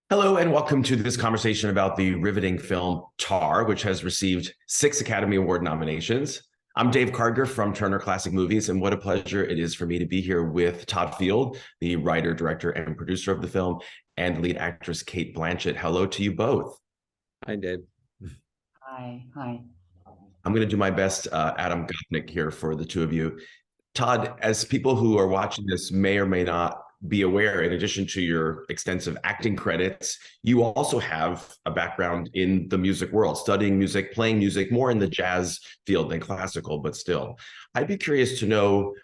Hello, and welcome to this conversation about the riveting film Tar, which has received 6 Academy Award nominations. I'm Dave Karger from Turner Classic Movies, and what a pleasure it is for me to be here with Todd Field, the writer, director, and producer of the film, and lead actress Cate Blanchett. Hello to you both. Hi, Dave. Hi. I'm going to do my best, Adam Gopnik here for the two of you. Todd, as people who are watching this may or may not be aware, in addition to your extensive acting credits, you also have a background in the music world, studying music, playing music, more in the jazz field than classical, but still. I'd be curious to know,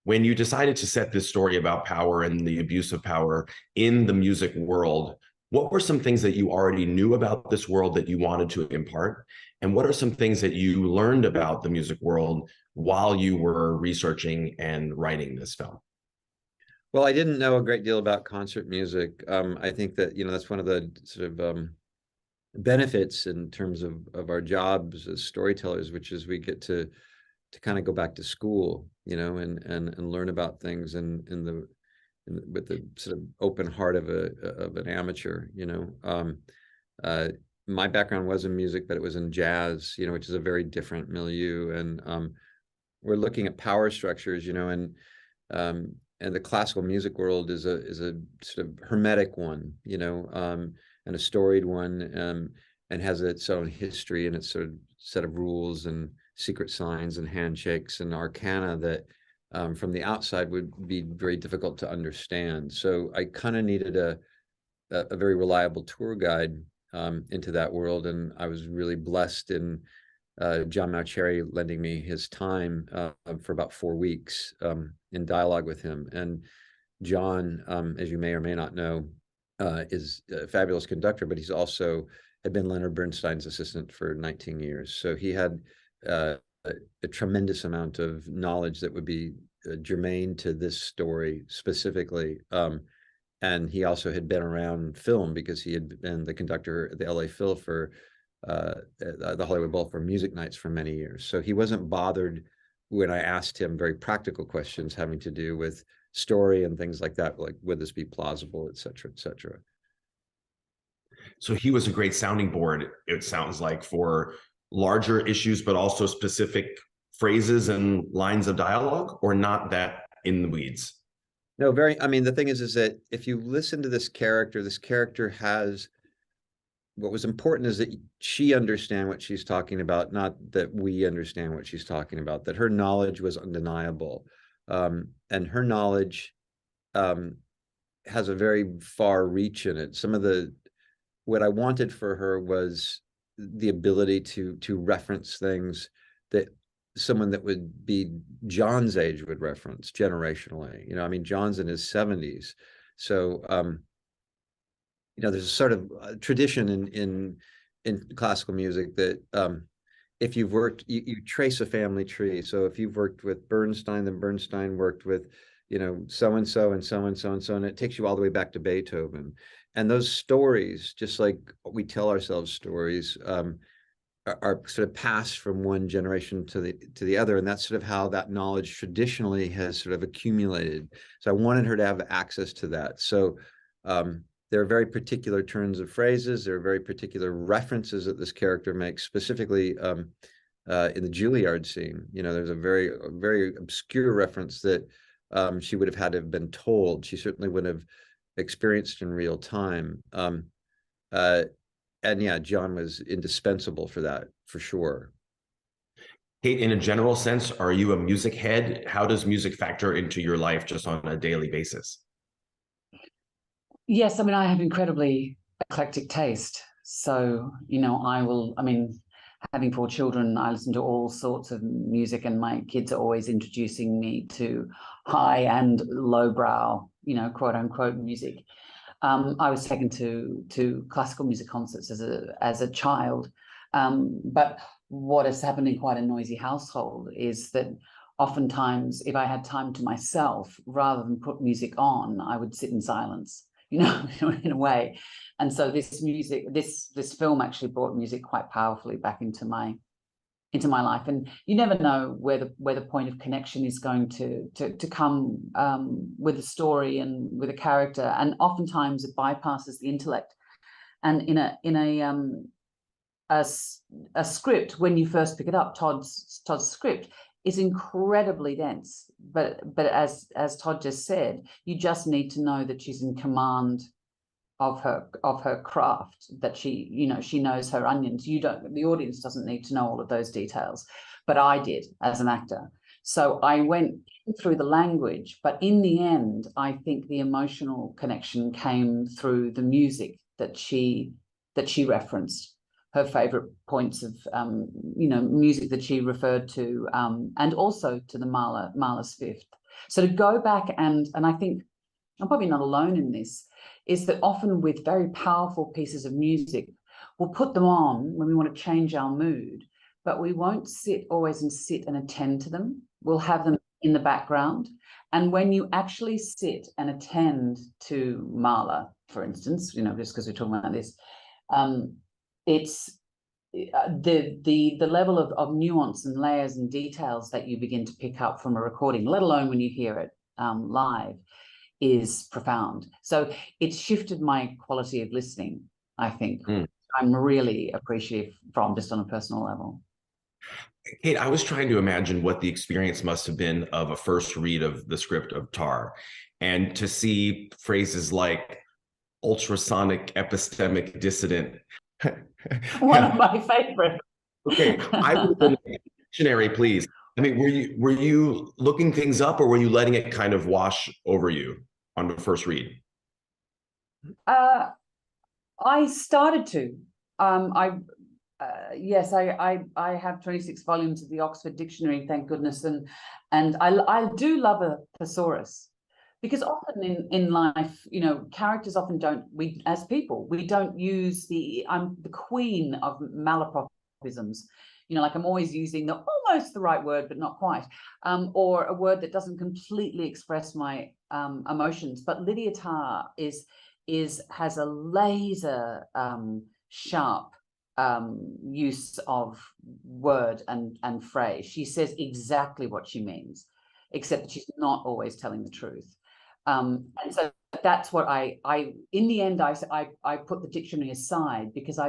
when you decided to set this story about power and the abuse of power in the music world, what were some things that you already knew about this world that you wanted to impart? And what are some things that you learned about the music world while you were researching and writing this film? Well, I didn't know a great deal about concert music. I think that, that's one of the sort of benefits in terms of our jobs as storytellers, which is we get to kind of go back to school, and learn about things with the sort of open heart of an amateur. My background was in music, but it was in jazz, which is a very different milieu. And we're looking at power structures, and the classical music world is a sort of hermetic one, and a storied one, and has its own history and its sort of set of rules and secret signs and handshakes and arcana that from the outside would be very difficult to understand. So I kind of needed a very reliable tour guide into that world, and I was really blessed in John Mauceri lending me his time for about 4 weeks in dialogue with him. And John, as you may or may not know, is a fabulous conductor, but he's also had been Leonard Bernstein's assistant for 19 years. So he had a tremendous amount of knowledge that would be germane to this story specifically. And he also had been around film because he had been the conductor at the LA Phil for the Hollywood Bowl for music nights for many years. So he wasn't bothered when I asked him very practical questions having to do with story and things like that, like would this be plausible, et cetera, et cetera. So he was a great sounding board, it sounds like, for larger issues, but also specific phrases and lines of dialogue, or not that in the weeds? No, the thing is that if you listen to this character has, what was important is that she understand what she's talking about, not that we understand what she's talking about, that her knowledge was undeniable. And her knowledge has a very far reach in it. What I wanted for her was the ability to reference things that someone that would be John's age would reference generationally. John's in his 70s. So, there's a sort of tradition in classical music that if you've worked, you trace a family tree. So if you've worked with Bernstein, then Bernstein worked with, so-and-so and so-and-so and so, and it takes you all the way back to Beethoven. And those stories, just like we tell ourselves stories, are sort of passed from one generation to the other. And that's sort of how that knowledge traditionally has sort of accumulated. So I wanted her to have access to that. So there are very particular turns of phrases. There are very particular references that this character makes, specifically in the Juilliard scene. There's a very obscure reference that she would have had to have been told. She certainly would have experienced in real time. And yeah, John was indispensable for that, for sure. Cate, in a general sense, are you a music head? How does music factor into your life just on a daily basis? Yes, I have incredibly eclectic taste. So, having 4 children, I listen to all sorts of music, and my kids are always introducing me to high and lowbrow, quote unquote music. I was taken to classical music concerts as a child. But what has happened in quite a noisy household is that oftentimes, if I had time to myself, rather than put music on, I would sit in silence, in a way. And so this film actually brought music quite powerfully back into my into my life, and you never know where the point of connection is going to come with a story and with a character, and oftentimes it bypasses the intellect. And in a script, when you first pick it up, Todd's script is incredibly dense, but as Todd just said, you just need to know that she's in command of her craft, that she knows her onions. The audience doesn't need to know all of those details, but I did as an actor. So I went through the language, but in the end, I think the emotional connection came through the music that she referenced, her favorite points of music that she referred to, and also to the Mahler's Fifth. So to go back and I think I'm probably not alone in this, is that often with very powerful pieces of music, we'll put them on when we want to change our mood, but we won't always sit and attend to them. We'll have them in the background. And when you actually sit and attend to Mahler, for instance, just because we're talking about this, it's the level of nuance and layers and details that you begin to pick up from a recording, let alone when you hear it live, is profound. So it's shifted my quality of listening, I think. I'm really appreciative from, just on a personal level. Cate, I was trying to imagine what the experience must have been of a first read of the script of Tar, and to see phrases like ultrasonic epistemic dissident. One of my favorites. Okay, I would have been a dictionary, please. I mean, were you looking things up, or were you letting it kind of wash over you on the first read? I started to. Yes, I have 26 volumes of the Oxford Dictionary, thank goodness, and I do love a thesaurus, because often in life, characters often don't. As people, we don't use I'm the queen of malapropisms. Like I'm always using almost the right word, but not quite, or a word that doesn't completely express my emotions. But Lydia Tarr has a laser sharp use of word and phrase. She says exactly what she means, except that she's not always telling the truth. And so that's what I in the end I put the dictionary aside, because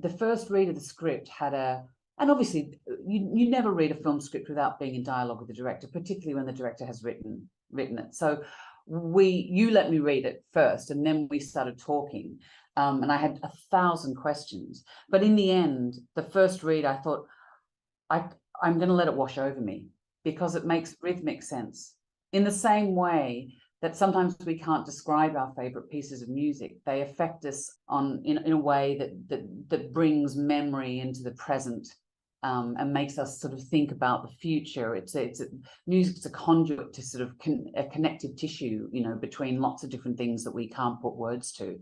the first read of the script had and obviously you never read a film script without being in dialogue with the director, particularly when the director has written it. So you let me read it first, and then we started talking, and I had 1,000 questions. But in the end, the first read, I thought, I'm going to let it wash over me, because it makes rhythmic sense. In the same way that sometimes we can't describe our favorite pieces of music, they affect us in a way that brings memory into the present, and makes us sort of think about the future. Music's a conduit to sort of a connective tissue, between lots of different things that we can't put words to.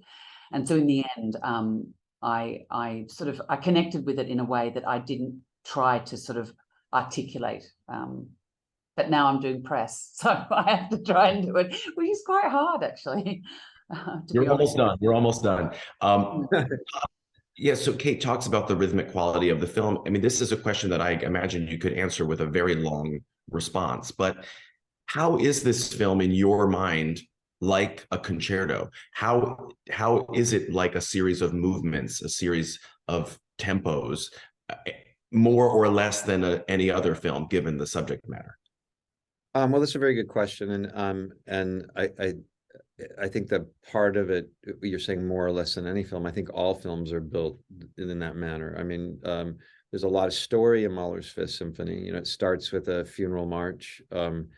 And so in the end, I connected with it in a way that I didn't try to sort of articulate. But now I'm doing press, so I have to try and do it, which is quite hard, actually. You're almost done. You're almost done. Yeah, so Cate talks about the rhythmic quality of the film. I mean, this is a question that I imagine you could answer with a very long response, but how is this film in your mind like a concerto? How is it like a series of movements, a series of tempos, more or less than any other film, given the subject matter? Well, that's a very good question, and I think that part of it, you're saying more or less than any film. I think all films are built in that manner. I mean, there's a lot of story in Mahler's Fifth Symphony. It starts with a funeral march, then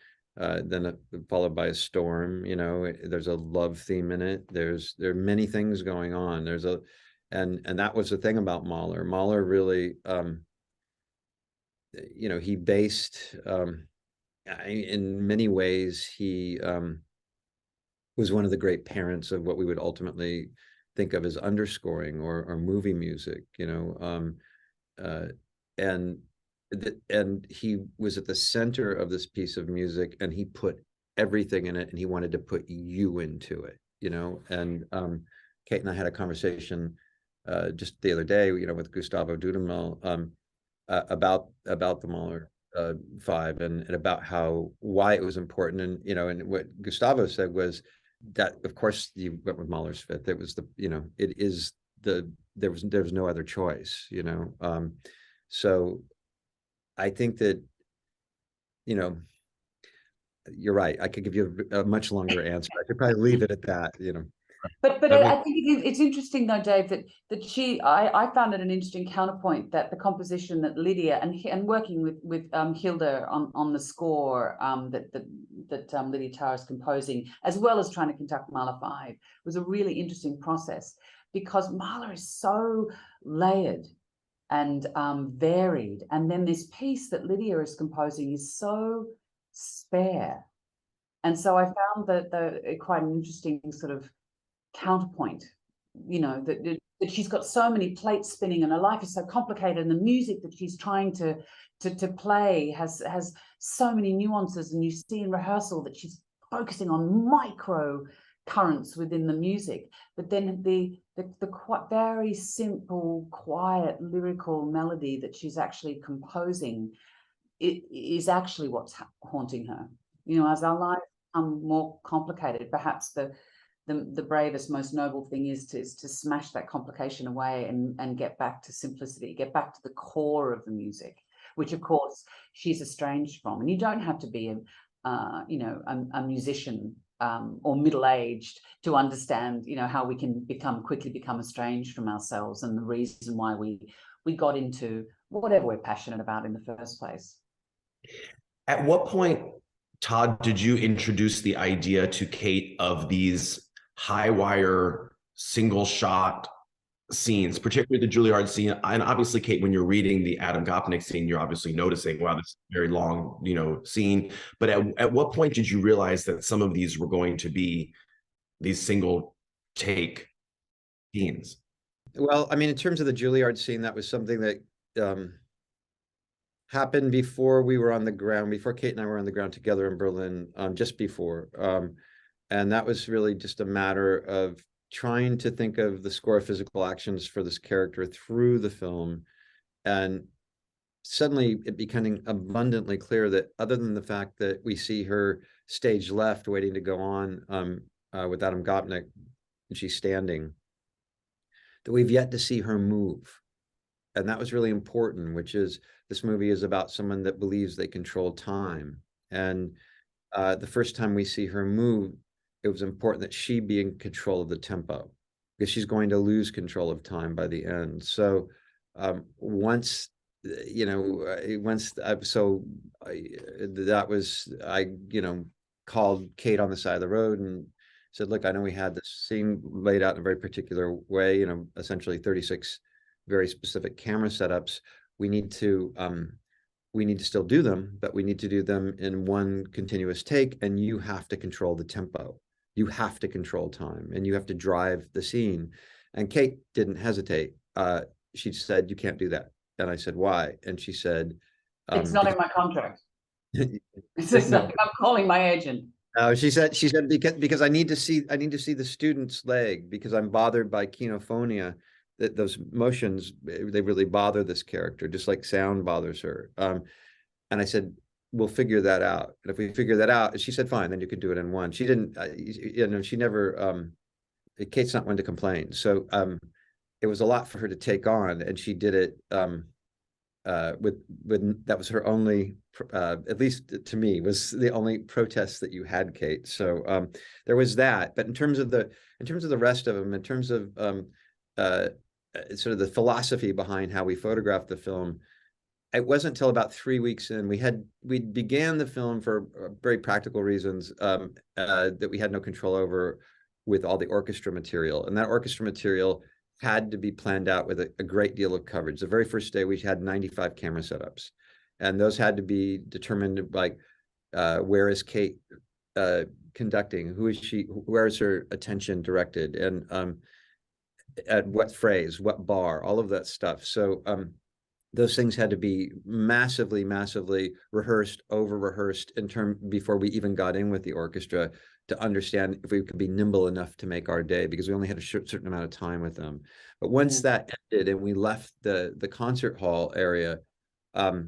followed by a storm. There's a love theme in it. There are many things going on. And that was the thing about Mahler. Mahler really, he based, in many ways, he was one of the great parents of what we would ultimately think of as underscoring or movie music, and he was at the center of this piece of music, and he put everything in it, and he wanted to put you into it, and Cate and I had a conversation just the other day, with Gustavo Dudamel, about the Mahler Five, and about why it was important. And and what Gustavo said was that, of course, you went with Mahler's Fifth. It was it is there was no other choice. So I think that you're right. I could give you a much longer answer. I could probably leave it at that. But I mean, I think it's interesting though, Dave, that I found it an interesting counterpoint that the composition that Lydia and working with Hilda on the score that Lydia Tarr is composing, as well as trying to conduct Mahler 5, was a really interesting process, because Mahler is so layered and varied, and then this piece that Lydia is composing is so spare, and so I found that quite an interesting sort of counterpoint, that she's got so many plates spinning and her life is so complicated, and the music that she's trying to play has so many nuances, and you see in rehearsal that she's focusing on micro currents within the music, but then the quite very simple, quiet, lyrical melody that she's actually composing, it is actually what's haunting her. As our lives become more complicated, perhaps the bravest, most noble thing is to smash that complication away and get back to simplicity, get back to the core of the music, which of course she's estranged from. And you don't have to be a musician or middle-aged to understand, how we can quickly become estranged from ourselves, and the reason why we got into whatever we're passionate about in the first place. At what point, Todd, did you introduce the idea to Cate of these high wire single shot scenes, particularly the Juilliard scene? And obviously, Cate, when you're reading the Adam Gopnik scene, you're obviously noticing, wow, this is a very long, scene. But at what point did you realize that some of these were going to be these single take scenes? Well, I mean, in terms of the Juilliard scene, that was something that happened before we were on the ground, before Cate and I were on the ground together in Berlin, just before. And that was really just a matter of trying to think of the score of physical actions for this character through the film, and suddenly it becoming abundantly clear that, other than the fact that we see her stage left waiting to go on with Adam Gopnik, and she's standing, that we've yet to see her move. And that was really important, which is, this movie is about someone that believes they control time. And the first time we see her move, it was important that she be in control of the tempo, because she's going to lose control of time by the end. So once I called Cate on the side of the road and said, look, I know we had this scene laid out in a very particular way, essentially 36 very specific camera setups. We need to still do them, but we need to do them in one continuous take, and you have to control the tempo. You have to control time, and you have to drive the scene. And Cate didn't hesitate. She said, you can't do that. And I said, why? And she said, it's not in my contract. I'm calling my agent. She said because I need to see the student's leg, because I'm bothered by kinophonia, that those motions, they really bother this character, just like sound bothers her. And I said, we'll figure that out. And if we figure that out, she said, fine, then you could do it in one. She didn't, she never, Cate's not one to complain. So it was a lot for her to take on, and she did it with that was her only, at least to me, was the only protest that you had, Cate. So there was that. But in terms of the rest of them, in terms of sort of the philosophy behind how we photographed the film, it wasn't until about 3 weeks in, we began the film for very practical reasons that we had no control over, with all the orchestra material. And that orchestra material had to be planned out with a great deal of coverage. The very first day, we had 95 camera setups, and those had to be determined, like where is Cate conducting? Who is she? Where is her attention directed? And at what phrase, what bar, all of that stuff. So those things had to be massively rehearsed, over-rehearsed before we even got in with the orchestra, to understand if we could be nimble enough to make our day, because we only had a certain amount of time with them. But once that ended and we left the concert hall area, I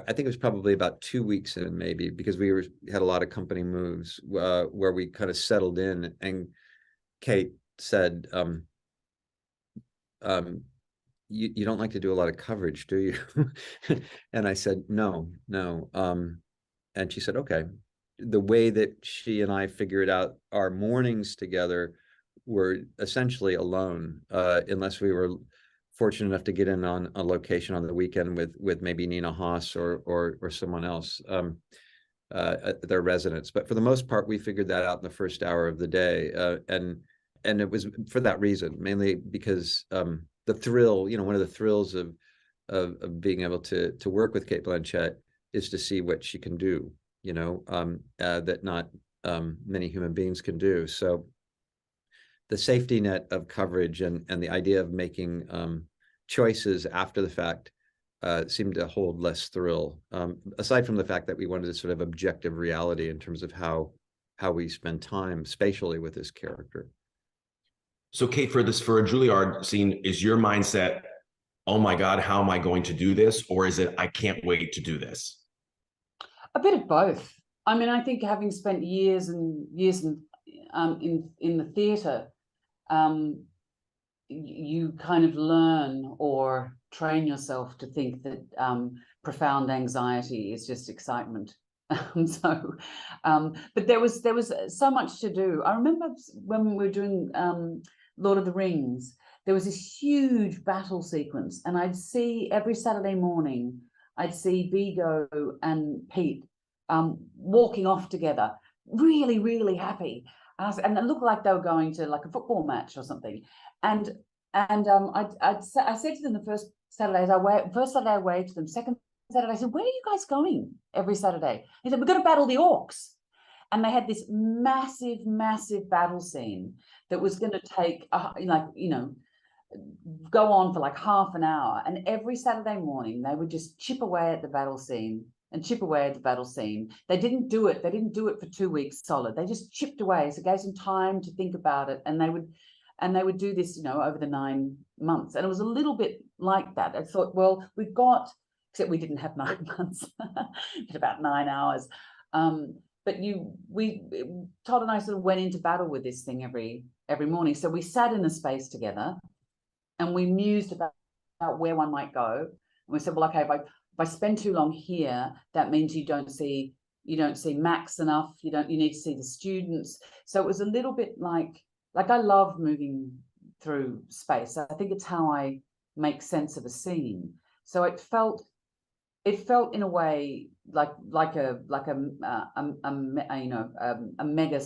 think it was probably about 2 weeks in, maybe, because we had a lot of company moves where we kind of settled in, and Cate said, you don't like to do a lot of coverage, do you? And I said, no. And she said, okay. The way that she and I figured out our mornings together were essentially alone, unless we were fortunate enough to get in on a location on the weekend with maybe Nina Haas or someone else at their residence. But for the most part, we figured that out in the first hour of the day, and it was for that reason, mainly because the thrill, one of the thrills of being able to work with Cate Blanchett is to see what she can do, that not many human beings can do. So the safety net of coverage and the idea of making choices after the fact seemed to hold less thrill, aside from the fact that we wanted a sort of objective reality in terms of how we spend time spatially with this character. So Cate, for a Juilliard scene, is your mindset, oh my God, how am I going to do this? Or is it, I can't wait to do this? A bit of both. I mean, I think having spent years and years in the theatre, you kind of learn or train yourself to think that profound anxiety is just excitement. But there was so much to do. I remember when we were doing Lord of the Rings, there was this huge battle sequence, and I'd see every Saturday morning, I'd see Vigo and Pete walking off together, really, really happy. And it looked like they were going to like a football match or something. And I said to them the first Saturday I waved to them. Second Saturday, I said, where are you guys going every Saturday? He said, we're going to battle the orcs. And they had this massive, massive battle scene that was going to take, go on for like half an hour. And every Saturday morning, they would just chip away at the battle scene and chip away at the battle scene. They didn't do it. They didn't do it for 2 weeks solid. They just chipped away. So it gave them time to think about it. And they would do this, over the 9 months. And it was a little bit like that. I thought, well, we've got, except we didn't have 9 months, but about 9 hours. But Todd and I sort of went into battle with this thing every morning. So we sat in a space together and we mused about where one might go. And we said, well, okay, if I spend too long here, that means you don't see Max enough. You need to see the students. So it was a little bit like I love moving through space. I think it's how I make sense of a scene. So it felt in a way like a mega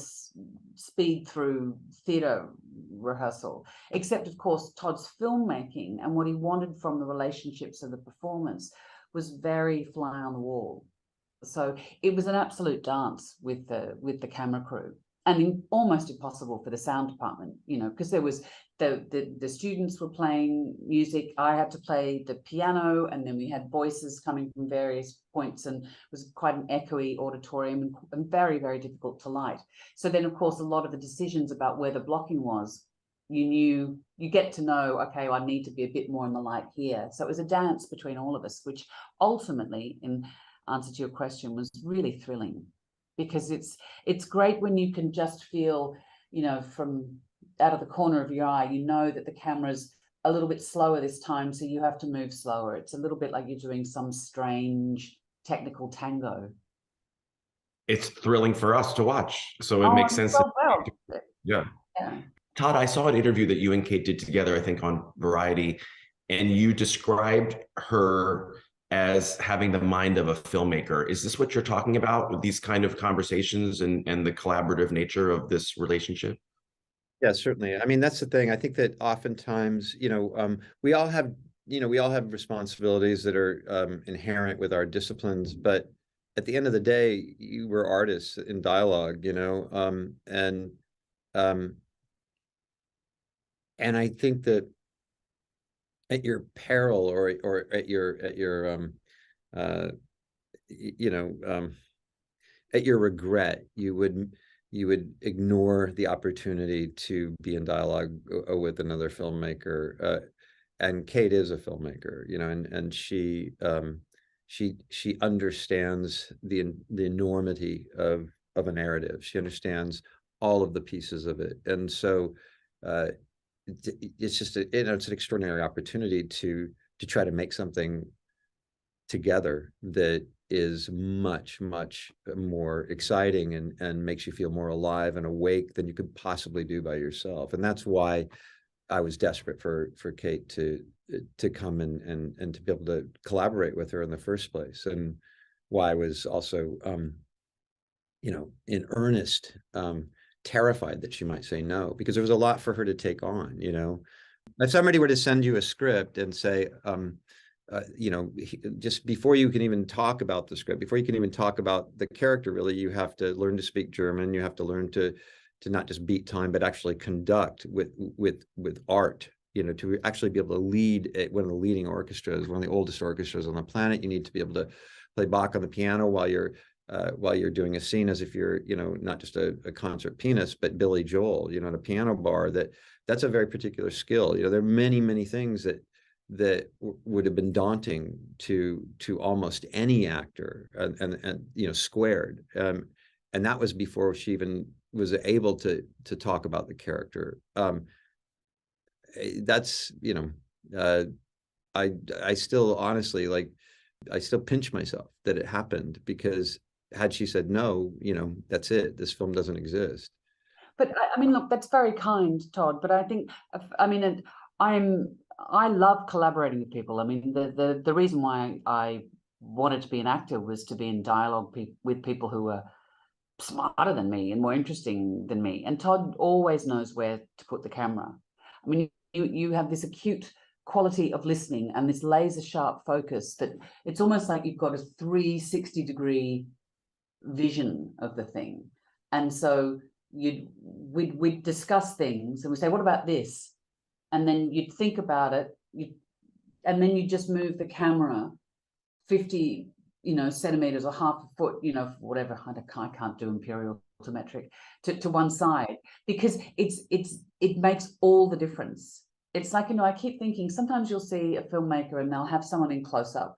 speed through theater rehearsal, except of course Todd's filmmaking and what he wanted from the relationships of the performance was very fly on the wall. So it was an absolute dance with the camera crew, and almost impossible for the sound department, because there was the students were playing music. I had to play the piano, and then we had voices coming from various points, and it was quite an echoey auditorium and very, very difficult to light. So then, of course, a lot of the decisions about where the blocking was, you get to know, okay, I need to be a bit more in the light here. So it was a dance between all of us, which ultimately, in answer to your question, was really thrilling, because it's great when you can just feel, from out of the corner of your eye, that the camera's a little bit slower this time, so you have to move slower. It's a little bit like you're doing some strange technical tango. It's thrilling for us to watch, so it makes sense. So well. Yeah. Todd, I saw an interview that you and Cate did together, I think on Variety, and you described her as having the mind of a filmmaker. Is this what you're talking about with these kind of conversations and the collaborative nature of this relationship? Yeah, certainly. I mean, that's the thing. I think that oftentimes, we all have responsibilities that are inherent with our disciplines, but at the end of the day, we're artists in dialogue, and I think that at your peril or at your at your regret, you would ignore the opportunity to be in dialogue with another filmmaker. And Cate is a filmmaker, and she she understands the enormity of a narrative. She understands all of the pieces of it, and so it's just it's an extraordinary opportunity to try to make something together that is much more exciting and makes you feel more alive and awake than you could possibly do by yourself. And that's why I was desperate for Cate to come and to be able to collaborate with her in the first place, and why I was also in earnest terrified that she might say no, because there was a lot for her to take on. If somebody were to send you a script and say, just before you can even talk about the script, before you can even talk about the character, really, you have to learn to speak German. You have to learn to not just beat time, but actually conduct with art. To actually be able to lead one of the leading orchestras, one of the oldest orchestras on the planet. You need to be able to play Bach on the piano while you're doing a scene, as if you're not just a concert pianist, but Billy Joel, at a piano bar. That's a very particular skill. There are many things that would have been daunting to almost any actor, and squared. And that was before she even was able to talk about the character. That's I still honestly, I still pinch myself that it happened, because had she said no, that's it, this film doesn't exist. But I mean, look, that's very kind, Todd, but I think, I love collaborating with people. I mean, the reason why I wanted to be an actor was to be in dialogue with people who were smarter than me and more interesting than me. And Todd always knows where to put the camera. I mean, you have this acute quality of listening and this laser sharp focus that it's almost like you've got a 360-degree vision of the thing. And so we'd discuss things and we say, what about this? And then you'd think about it, and then you just move the camera 50 centimeters or half a foot, whatever. I can't do imperial to metric, to one side, because it makes all the difference. It's like, I keep thinking sometimes you'll see a filmmaker and they'll have someone in close up,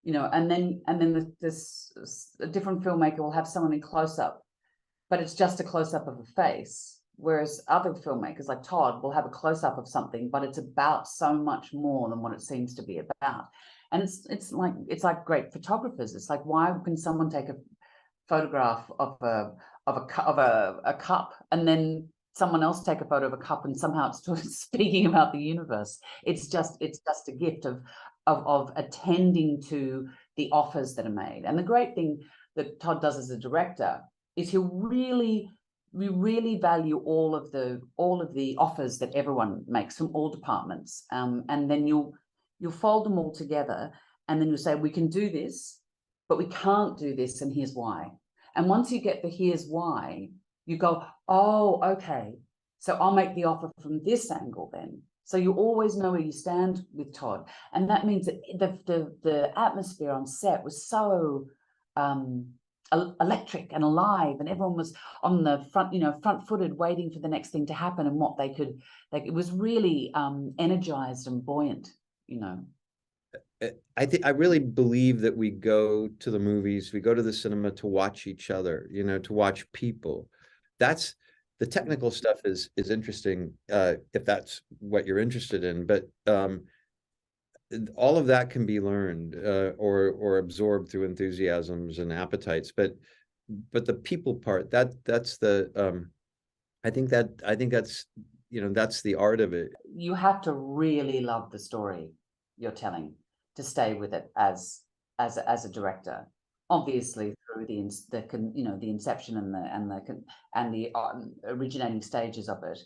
and then this a different filmmaker will have someone in close up, but it's just a close up of a face. Whereas other filmmakers like Todd will have a close up of something, but it's about so much more than what it seems to be about. And it's like great photographers. It's like, why can someone take a photograph of a cup and then someone else take a photo of a cup and somehow it's speaking about the universe? It's just a gift of attending to the offers that are made. And the great thing that Todd does as a director is we really value all of the offers that everyone makes from all departments, and then you'll fold them all together, and then you'll say, we can do this, but we can't do this, and here's why. And once you get the here's why, you go, oh, okay, so I'll make the offer from this angle then. So you always know where you stand with Todd, and that means that the atmosphere on set was so electric and alive, and everyone was on the front, front-footed, waiting for the next thing to happen and what they could. It was really energized and buoyant. I really believe that we go to the movies, we go to the cinema to watch each other, to watch people. That's the technical stuff is interesting, if that's what you're interested in, but all of that can be learned or absorbed through enthusiasms and appetites, but the people part, that's the I think that's that's the art of it. You have to really love the story you're telling to stay with it as a director. Obviously, through the inception and the originating stages of it.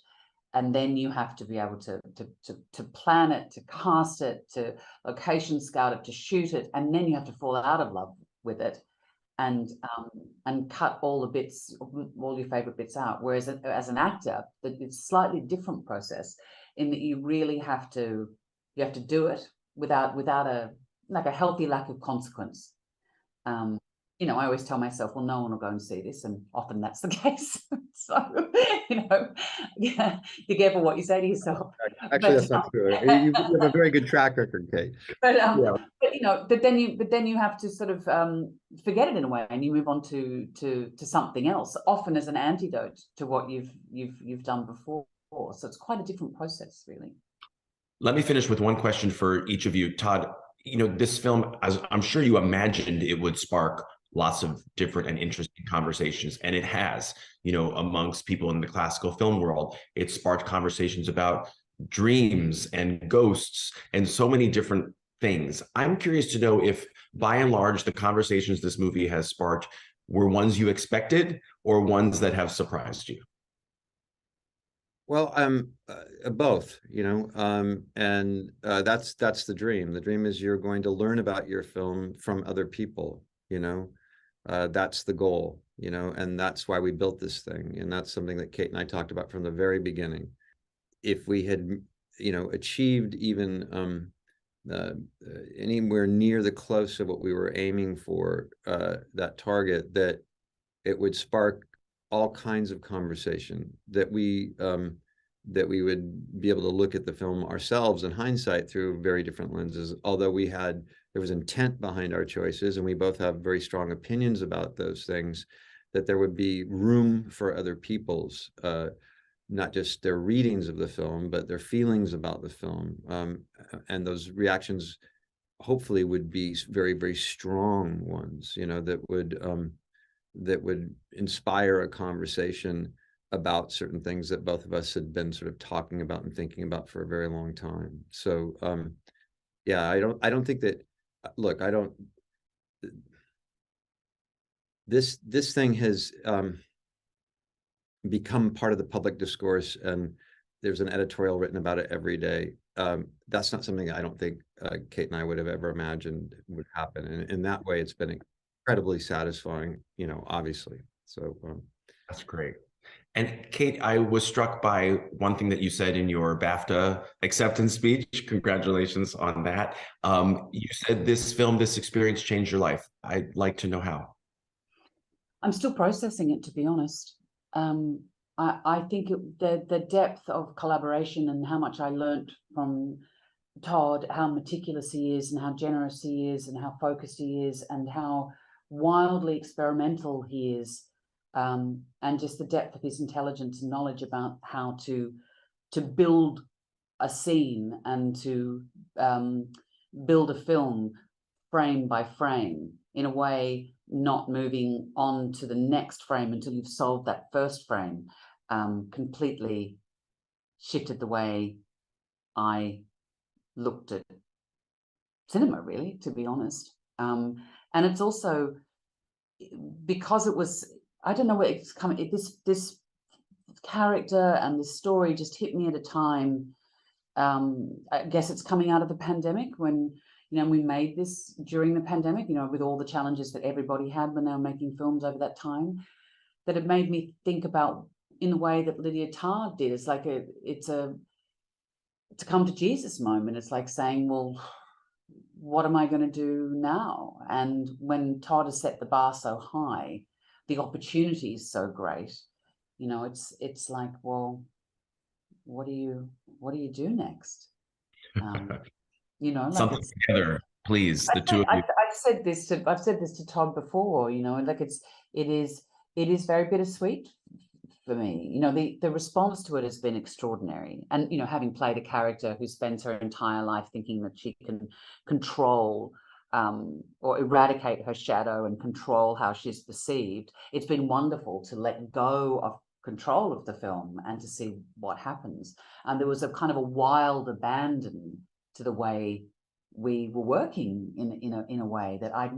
And then you have to be able to plan it, to cast it, to location scout it, to shoot it, and then you have to fall out of love with it, and cut all the bits, all your favorite bits out. Whereas as an actor, it's a slightly different process in that you really have to do it without a healthy lack of consequence. I always tell myself, well, no one will go and see this, and often that's the case. So, yeah, be careful what you say to yourself. Actually, that's not true. You have a very good track record, Kate. But Yeah. but then you have to sort of forget it in a way, and you move on to something else, often as an antidote to what you've done before. So it's quite a different process, really. Let me finish with one question for each of you. Todd, this film, as I'm sure you imagined it would spark lots of different and interesting conversations, and it has, amongst people in the classical film world. It sparked conversations about dreams and ghosts and so many different things. I'm curious to know if, by and large, the conversations this movie has sparked were ones you expected or ones that have surprised you. Well, both, and that's the dream. The dream is you're going to learn about your film from other people, that's the goal, and that's why we built this thing. And that's something that Kate and I talked about from the very beginning. If we had, achieved even anywhere near the close of what we were aiming for, that target, that it would spark all kinds of conversation, that we would be able to look at the film ourselves in hindsight through very different lenses. Although there was intent behind our choices, and we both have very strong opinions about those things, that there would be room for other people's, not just their readings of the film, but their feelings about the film. And those reactions hopefully would be very, very strong ones, that would inspire a conversation about certain things that both of us had been sort of talking about and thinking about for a very long time. So, yeah, I don't think that, look, this thing has become part of the public discourse, and there's an editorial written about it every day. That's not something I don't think Kate and I would have ever imagined would happen. And in that way, it's been incredibly satisfying, obviously. So that's great. And Kate, I was struck by one thing that you said in your BAFTA acceptance speech. Congratulations on that. You said this experience changed your life. I'd like to know how. I'm still processing it, to be honest. I think the depth of collaboration and how much I learned from Todd, how meticulous he is and how generous he is and how focused he is and how wildly experimental he is, and just the depth of his intelligence and knowledge about how to build a scene and to build a film frame by frame in a way, not moving on to the next frame until you've solved that first frame, completely shifted the way I looked at cinema, really, to be honest. And it's also because it was, I don't know where it's coming, this character and this story just hit me at a time. I guess it's coming out of the pandemic when, we made this during the pandemic, with all the challenges that everybody had when they were making films over that time, that it made me think about in the way that Lydia Tarr did. It's like it's a come to Jesus moment. It's like saying, well, what am I going to do now? And when Todd has set the bar so high, the opportunity is so great. It's like, well, what do you do next? Like something together, please. The two of you. I've said this to Todd before. Like it is very bittersweet for me. The response to it has been extraordinary. And, having played a character who spends her entire life thinking that she can control or eradicate her shadow and control how she's perceived, it's been wonderful to let go of control of the film and to see what happens. And there was a kind of a wild abandon to the way we were working in a way that I'd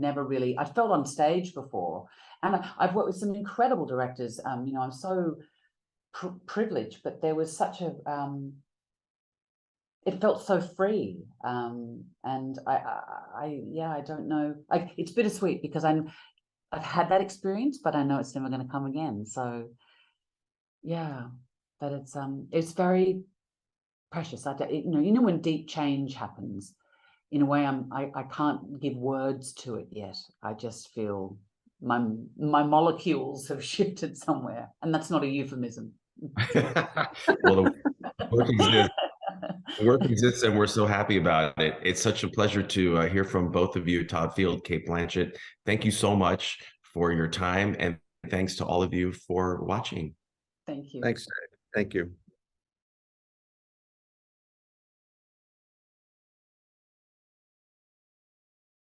felt on stage before. And I've worked with some incredible directors. I'm so privileged, but there was such a, it felt so free. And I don't know. It's bittersweet because I've had that experience, but I know it's never going to come again. So yeah, but it's very precious. When deep change happens, in a way, I can't give words to it yet. I just feel my molecules have shifted somewhere, and that's not a euphemism. Well, the work exists. The work exists, and we're so happy about it. It's such a pleasure to hear from both of you, Todd Field, Cate Blanchett. Thank you so much for your time, and thanks to all of you for watching. Thank you. Thanks. Thank you.